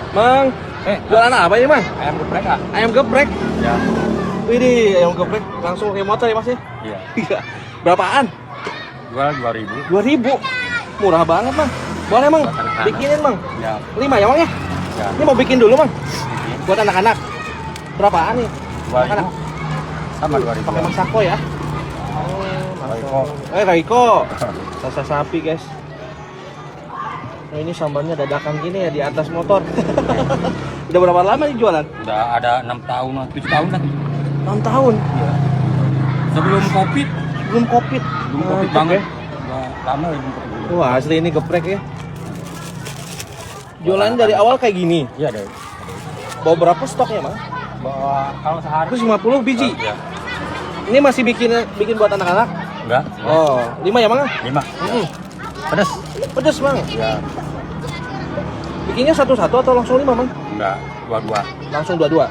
Mang, jualan apa ini, Mang? Ayam geprek, Kak. Ayam geprek. Ya. Widih, ayam geprek langsung kayak motor ya, Mas ya? Iya. Berapaan? Jual 2.000. 2.000. Murah banget, Mang. Boleh, Mang. Bikinin, Mang. Ya. 5 ya, Mang ya? Ya. Ini mau bikin dulu, Mang. Bikin. Buat anak-anak. Berapaan nih? 2.000. Sama 2.000. Pakai masako ya? Raiko. Raiko. Rasa sapi, guys. Nah, ini sambalnya dadakan gini ya di atas motor. Udah berapa lama nih jualan? Udah ada 6 tahun, 7 tahun kan. 6 tahun. Iya. Sebelum Covid. Belum Covid. Belum Covid banget. Udah lama belum Covid. Wah, asli ini geprek ya. Jualan dari awal kayak gini. Iya, ada. Bawa berapa stoknya, Mang? Bawa kalau sehari Terus 50 biji. Iya. Ini masih bikin buat anak-anak? Enggak. Oh, 5 ya, Mang? 5. Pedas. Pedes, Mang. Ya. Bikinnya satu-satu atau langsung 5, Mang? Enggak, 2-2. Langsung 2-2.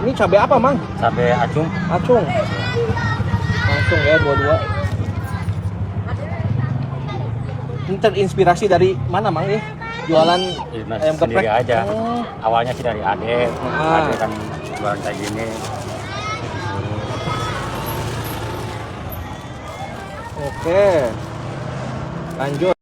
Ini cabai apa, Mang? Cabai acung. Acung. Langsung ya 2-2. Ini terinspirasi dari mana, Mang ya? Jualan ayam geprek Sendiri aja. Awalnya sih dari Ade. Ade kan jualan kayak gini. Oke. Lanjut.